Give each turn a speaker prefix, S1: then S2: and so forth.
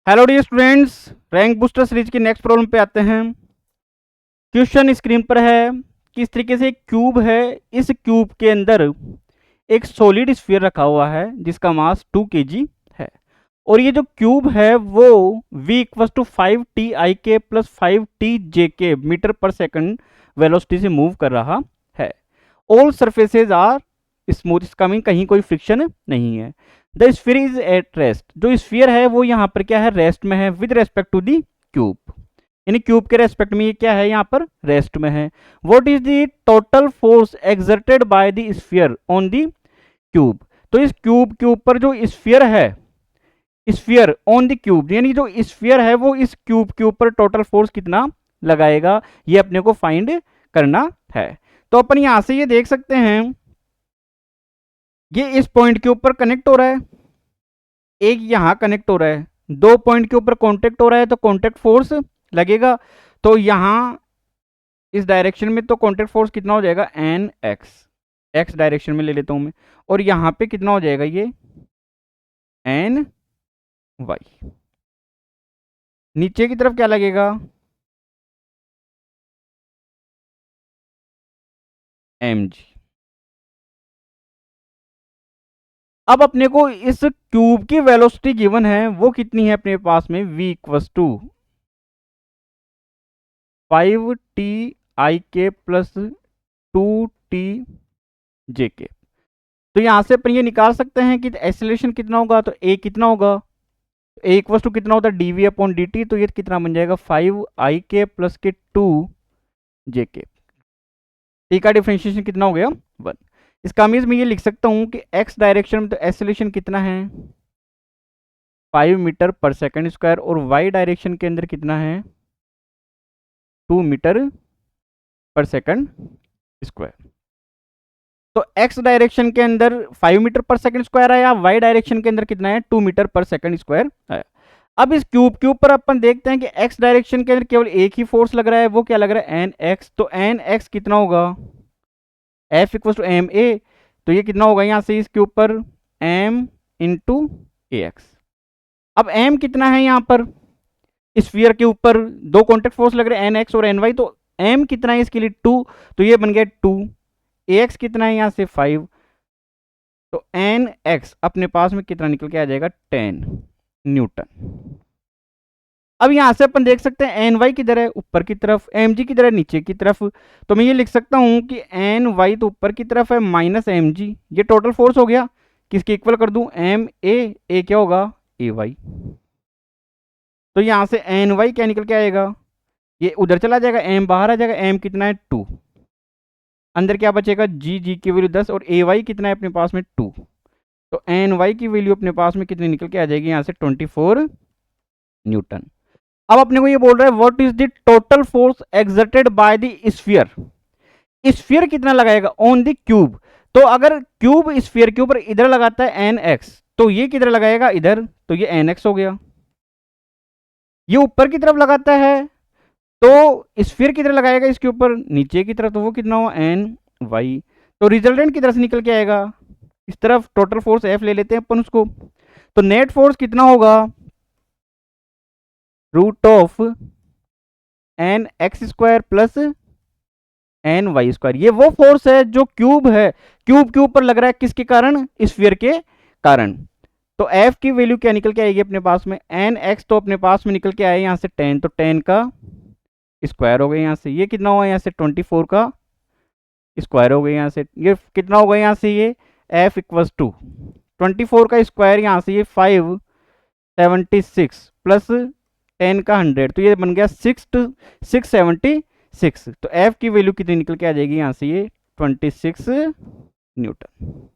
S1: Hello dear students, rank booster series की next problem पे आते हैं। क्वेश्चन स्क्रीन पर है कि इस तरीके से एक क्यूब है। इस क्यूब के अंदर एक सॉलिड स्फीयर रखा हुआ है जिसका मास 2 kg है और ये जो क्यूब है वो v equal to 5t plus 5t metre पर सेकंड वेलोसिटी से मूव कर रहा है। ऑल सरफेसेज आर स्मूथ, इसका मीन कहीं कोई फ्रिक्शन नहीं है। The sphere is at rest, जो स्फीयर है वो यहाँ पर क्या है, रेस्ट में है with respect to the cube, यानी क्यूब के रेस्पेक्ट में ये क्या है, यहाँ पर रेस्ट में है। What is the total force exerted by the sphere on the cube, तो इस क्यूब के ऊपर जो स्फीयर है, स्फीयर ऑन द क्यूब, यानी जो स्फीयर है वो इस क्यूब के ऊपर टोटल फोर्स कितना लगाएगा, ये अपने को फाइंड करना है। तो अपन यहां से ये देख सकते हैं, ये इस पॉइंट के ऊपर कनेक्ट हो रहा है, एक यहां कनेक्ट हो रहा है, दो पॉइंट के ऊपर कांटेक्ट हो रहा है तो कांटेक्ट फोर्स लगेगा। तो यहां इस डायरेक्शन में तो कांटेक्ट फोर्स कितना हो जाएगा, एन एक्स, एक्स डायरेक्शन में ले लेता हूं मैं, और यहां पे कितना हो जाएगा ये एन वाई। नीचे की तरफ क्या लगेगा, एम जी। अब अपने को इस क्यूब की वेलोसिटी गिवन है, वो कितनी है अपने पास में, v equals to 5t plus 2t तो यहां से अपन ये निकाल सकते हैं कि एक्सेलरेशन कितना होगा, तो a कितना होगा, a इक्वस टू कितना होता है dv अपॉन dt, तो ये कितना बन जाएगा 5 प्लस के 2 टी का डिफरेंशिएशन कितना हो गया 1। इसका मीन्स मैं ये लिख सकता हूं कि x डायरेक्शन में तो एक्सेलरेशन कितना है 5 मीटर पर सेकंड स्क्वायर, और y डायरेक्शन के अंदर कितना है 2 मीटर पर सेकंड स्क्वायर। तो x डायरेक्शन के अंदर 5 मीटर पर सेकंड स्क्वायर आया, y डायरेक्शन के अंदर कितना है 2 मीटर पर सेकंड स्क्वायर आया। अब इस क्यूब के ऊपर अपन देखते हैं कि x डायरेक्शन के अंदर केवल एक ही फोर्स लग रहा है, वो क्या लग रहा है nx, तो nx कितना होगा F equal to m a, तो ये कितना होगा यहां से इसके ऊपर m इंटू ए एक्स। अब m कितना है यहाँ पर स्फीयर के ऊपर, दो कॉन्टेक्ट फोर्स लग रहे हैं nx और ny, तो m कितना है इसके लिए 2, तो ये बन गया 2, ax कितना है यहाँ से 5, तो nx अपने पास में कितना निकल के आ जाएगा 10 न्यूटन। अब यहां से अपन देख सकते हैं एन वाई किधर है, ऊपर की तरफ, एम जी किधर है, नीचे की तरफ, तो मैं ये लिख सकता हूं कि एन वाई तो ऊपर की तरफ है माइनस एम जी, ये टोटल फोर्स हो गया, किसके इक्वल कर दूं एम ए क्या होगा ए वाई। तो यहां से एन वाई क्या निकल के आएगा, ये उधर चला जाएगा, एम बाहर आ जाएगा, एम कितना है 2, अंदर क्या बचेगा जी की वैल्यू 10, और ए वाई कितना है अपने पास में 2, तो एन वाई की वैल्यू अपने पास में कितनी निकल के आ जाएगी यहाँ से 24 न्यूटन। अब अपने को ये बोल रहा है what is the total force exerted by the sphere, sphere कितना लगाएगा ऑन द क्यूब। तो अगर क्यूब स्फीयर के ऊपर इधर लगाता है एन एक्स, तो ये किधर लगाएगा इधर, तो ये एन एक्स हो गया। ये ऊपर की तरफ लगाता है तो स्फीयर किधर लगाएगा इसके ऊपर, नीचे की तरफ, तो वो कितना हुआ एन वाई। तो रिजल्टेंट किधर से निकल के आएगा, इस तरफ टोटल फोर्स एफ ले लेते हैं अपन उसको, तो नेट फोर्स कितना होगा root of n x square plus n y square. ये वो फोर्स है जो क्यूब है, क्यूब के ऊपर लग रहा है, किसके कारण, स्फीयर के कारण। तो एफ की वैल्यू क्या निकल के आएगी अपने पास में, एन एक्स तो अपने पास में निकल के आया यहाँ से 10, तो 10 का स्क्वायर हो गया यहाँ से, ये कितना हुआ यहाँ से 24 का स्क्वायर हो गया यहाँ से, ये कितना होगा यहाँ से, ये एफ इक्वल्स टू 24 का स्क्वायर यहाँ से, ये 576 प्लस 10 का 100, तो ये बन गया 676। तो एफ की वैल्यू कितनी निकल के आ जाएगी यहाँ से, ये 26 न्यूटन।